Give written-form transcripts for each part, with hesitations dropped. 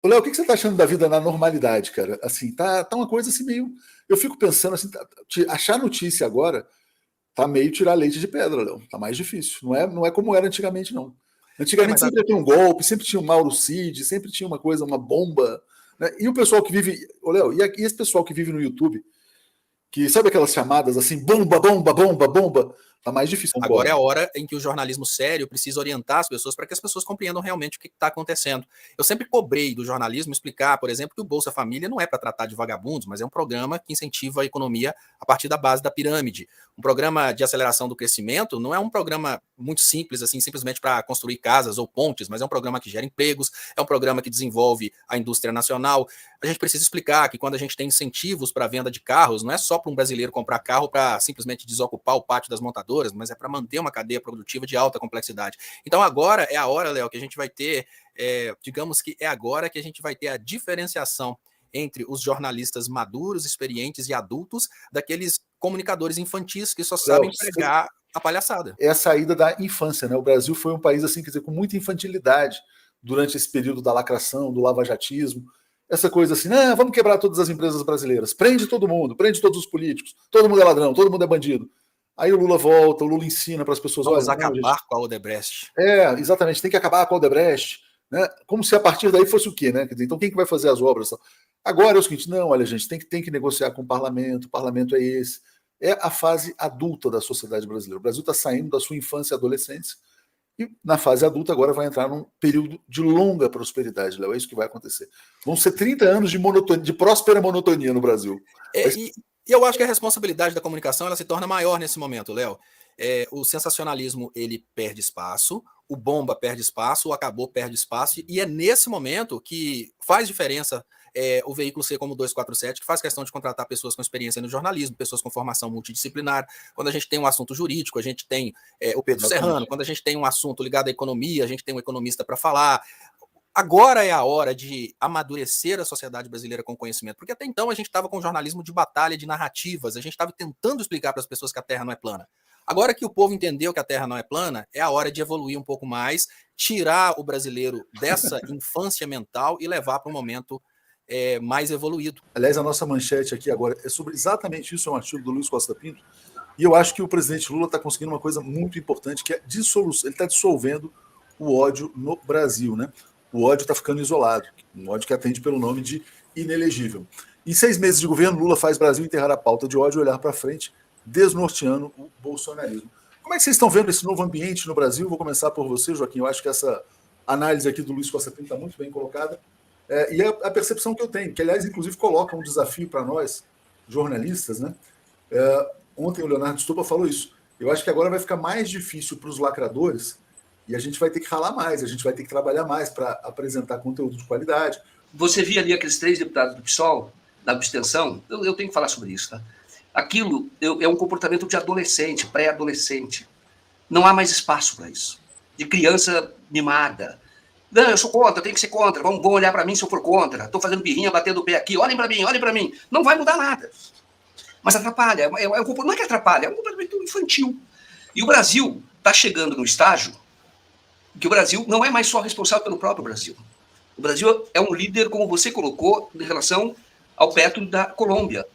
Ô, Léo, o que você tá achando da vida na normalidade, cara? Assim, tá uma coisa assim meio. Eu fico pensando assim, achar notícia agora tá meio tirar leite de pedra, Léo. Tá mais difícil. Não é como era antigamente, não. Antigamente Mas sempre ia ter um golpe, sempre tinha um Mauro Cid, sempre tinha uma coisa, uma bomba. Né? E o pessoal que vive. Ô, Léo, e esse pessoal que vive no YouTube, que sabe aquelas chamadas assim, bomba, bomba, bomba, bomba? Tá mais difícil, agora é concordo. a hora em que o jornalismo sério precisa orientar as pessoas para que as pessoas compreendam realmente o que está acontecendo. Eu sempre cobrei do jornalismo explicar, por exemplo, que o Bolsa Família não é para tratar de vagabundos, mas é um programa que incentiva a economia a partir da base da pirâmide. Um programa de aceleração do crescimento não é um programa muito simples, assim, simplesmente para construir casas ou pontes, mas é um programa que gera empregos, é um programa que desenvolve a indústria nacional. A gente precisa explicar que quando a gente tem incentivos para a venda de carros, não é só para um brasileiro comprar carro para simplesmente desocupar o pátio das montadoras, mas é para manter uma cadeia produtiva de alta complexidade. Então agora é a hora, Léo, que a gente vai ter, digamos que é agora que a gente vai ter a diferenciação entre os jornalistas maduros, experientes e adultos daqueles comunicadores infantis que só Léo, sabem pregar a palhaçada. é a saída da infância, né? O Brasil foi um país assim, quer dizer, com muita infantilidade durante esse período da lacração, do lavajatismo, essa coisa assim, ah, vamos quebrar todas as empresas brasileiras, prende todo mundo, prende todos os políticos, todo mundo é ladrão, todo mundo é bandido. Aí o Lula volta, o Lula ensina para as pessoas, Vamos olha, não, gente, acabar com a Odebrecht. exatamente, tem que acabar com o Odebrecht, né? Como se a partir daí fosse o quê, né? Quer dizer, então quem que vai fazer as obras? Agora é o seguinte, não, olha, gente, tem que negociar com o parlamento é esse. É a fase adulta da sociedade brasileira. O Brasil está saindo da sua infância e adolescência e na fase adulta agora vai entrar num período de longa prosperidade, Léo. É isso que vai acontecer. Vão ser 30 anos de monotonia, de próspera monotonia no Brasil. E eu acho que a responsabilidade da comunicação ela se torna maior nesse momento, Léo. O sensacionalismo ele perde espaço, o bomba perde espaço, o acabou perde espaço, e é nesse momento que faz diferença o veículo ser como 247, que faz questão de contratar pessoas com experiência no jornalismo, pessoas com formação multidisciplinar. Quando a gente tem um assunto jurídico, a gente tem o Pedro Serrano. Quando a gente tem um assunto ligado à economia, a gente tem um economista para falar. Agora é a hora de amadurecer a sociedade brasileira com conhecimento, porque até então a gente estava com um jornalismo de batalha, de narrativas, a gente estava tentando explicar para as pessoas que a Terra não é plana. Agora que o povo entendeu que a Terra não é plana, é a hora de evoluir um pouco mais, tirar o brasileiro dessa infância mental e levar para um momento mais evoluído. Aliás, a nossa manchete aqui agora é sobre exatamente isso, é um artigo do Luiz Costa Pinto, e eu acho que o presidente Lula está conseguindo uma coisa muito importante, que é dissolução. Ele está dissolvendo o ódio no Brasil, né? O ódio está ficando isolado, um ódio que atende pelo nome de inelegível. Em 6 meses de governo, Lula faz Brasil enterrar a pauta de ódio e olhar para frente, desnorteando o bolsonarismo. Como é que vocês estão vendo esse novo ambiente no Brasil? Vou começar por você, Joaquim. Eu acho que essa análise aqui do Luiz Costa Pinto está muito bem colocada. E a percepção que eu tenho, que aliás, inclusive, coloca um desafio para nós, jornalistas, né? Ontem o Leonardo Stupa falou isso. Eu acho que agora vai ficar mais difícil para os lacradores e a gente vai ter que ralar mais, a gente vai ter que trabalhar mais para apresentar conteúdo de qualidade. Você via ali aqueles 3 deputados do PSOL, da abstenção, eu tenho que falar sobre isso, tá? Aquilo é um comportamento de adolescente, pré-adolescente. Não há mais espaço para isso. De criança mimada. Não, eu sou contra, tem que ser contra. Vão olhar para mim se eu for contra. Estou fazendo birrinha, batendo o pé aqui. Olhem para mim, olhem para mim. Não vai mudar nada. Mas atrapalha. Não é que atrapalha, é um comportamento infantil. E o Brasil está chegando no estágio que o Brasil não é mais só responsável pelo próprio Brasil. O Brasil é um líder, como você colocou, em relação ao Petro da Colômbia.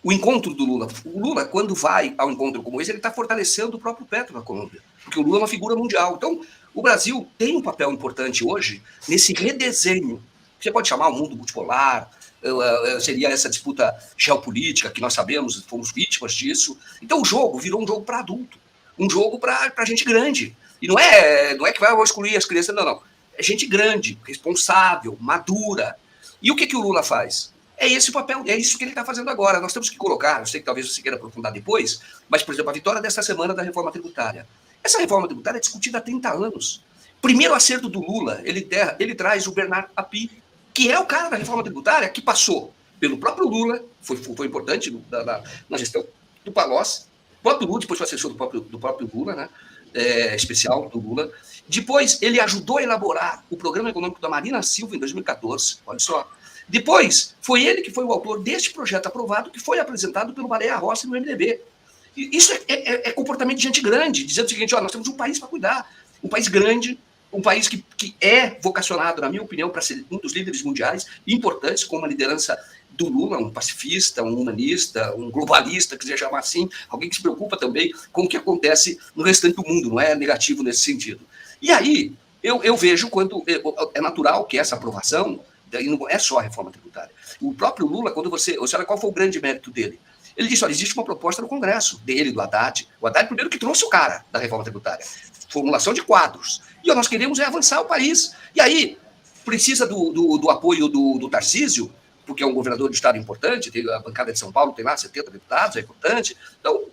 O encontro do Lula. O Lula, quando vai ao encontro como esse, ele está fortalecendo o próprio Petro da Colômbia. Porque o Lula é uma figura mundial. Então, o Brasil tem um papel importante hoje nesse redesenho. Você pode chamar o mundo multipolar, seria essa disputa geopolítica que nós sabemos, fomos vítimas disso. Então, o jogo virou um jogo para adulto. Um jogo para gente grande. E não é que vai excluir as crianças, não. É gente grande, responsável, madura. E o que o Lula faz? É esse o papel, é isso que ele está fazendo agora. Nós temos que colocar, eu sei que talvez você queira aprofundar depois, mas, por exemplo, a vitória desta semana da reforma tributária. Essa reforma tributária é discutida há 30 anos. Primeiro acerto do Lula, ele traz o Bernard Api, que é o cara da reforma tributária que passou pelo próprio Lula, foi importante na gestão do Palocci, o próprio Lula, depois foi assessor do próprio Lula, né? Especial do Lula. Depois, ele ajudou a elaborar o programa econômico da Marina Silva em 2014, olha só. Depois, foi ele que foi o autor deste projeto aprovado, que foi apresentado pelo Baleia Rossi no MDB. E isso é comportamento de gente grande, dizendo o seguinte, nós temos um país para cuidar, um país grande, um país que é vocacionado, na minha opinião, para ser um dos líderes mundiais importantes, com uma liderança do Lula, um pacifista, um humanista, um globalista, quiser chamar assim, alguém que se preocupa também com o que acontece no restante do mundo, não é negativo nesse sentido. E aí, eu vejo quando é natural que essa aprovação, daí não é só a reforma tributária. O próprio Lula, quando você olha qual foi o grande mérito dele, ele disse, olha, existe uma proposta no Congresso, dele, do Haddad. O Haddad primeiro que trouxe o cara da reforma tributária. Formulação de quadros. E nós queremos avançar o país. E aí, precisa do apoio do Tarcísio, porque é um governador de estado importante, tem a bancada de São Paulo tem lá 70 deputados, é importante. Então,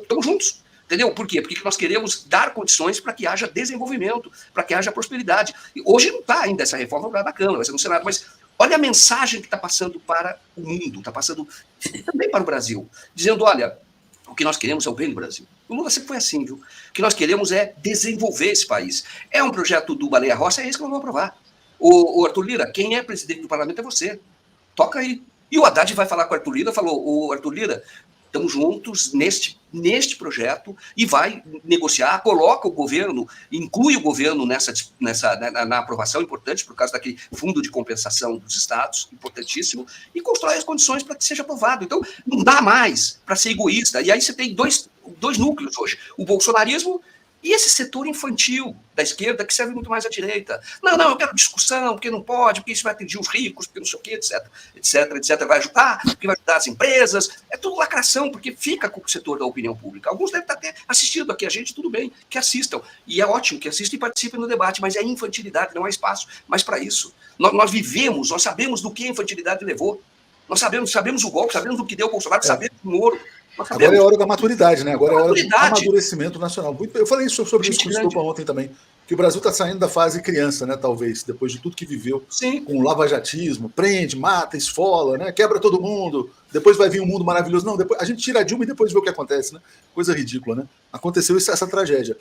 estamos juntos. Entendeu? Por quê? Porque nós queremos dar condições para que haja desenvolvimento, para que haja prosperidade. E hoje não está ainda essa reforma na Câmara, vai ser no Senado, mas olha a mensagem que está passando para o mundo, está passando também para o Brasil, dizendo, olha, o que nós queremos é o bem do Brasil. O Lula sempre foi assim, viu? O que nós queremos é desenvolver esse país. É um projeto do Baleia Rossi, é esse que nós vamos aprovar. O Arthur Lira, quem é presidente do parlamento é você. Toca aí. E o Haddad vai falar com o Arthur Lira, falou, o Arthur Lira, estamos juntos neste projeto e vai negociar, coloca o governo, inclui o governo na aprovação, importante por causa daquele fundo de compensação dos estados, importantíssimo, e constrói as condições para que seja aprovado. Então, não dá mais para ser egoísta. E aí você tem dois núcleos hoje, o bolsonarismo e esse setor infantil da esquerda que serve muito mais à direita. Não, eu quero discussão, porque não pode, porque isso vai atingir os ricos, porque não sei o quê, etc. Vai ajudar, porque vai ajudar as empresas. É tudo lacração, porque fica com o setor da opinião pública. Alguns devem estar até assistindo aqui a gente, tudo bem, que assistam. E é ótimo que assistam e participem no debate, mas é infantilidade, não há espaço mais para isso. Nós vivemos, nós sabemos do que a infantilidade levou. Nós sabemos o golpe, sabemos do que deu o Bolsonaro, sabemos o Moro. Agora é a hora da maturidade, né? Agora é a hora do amadurecimento nacional. Eu falei sobre isso com o Estopa ontem também, que o Brasil está saindo da fase criança, né? Talvez, depois de tudo que viveu. Sim. Com lavajatismo, prende, mata, esfola, né? Quebra todo mundo, depois vai vir um mundo maravilhoso. Não, depois a gente tira a Dilma e depois vê o que acontece, né? Coisa ridícula, né? Aconteceu essa tragédia.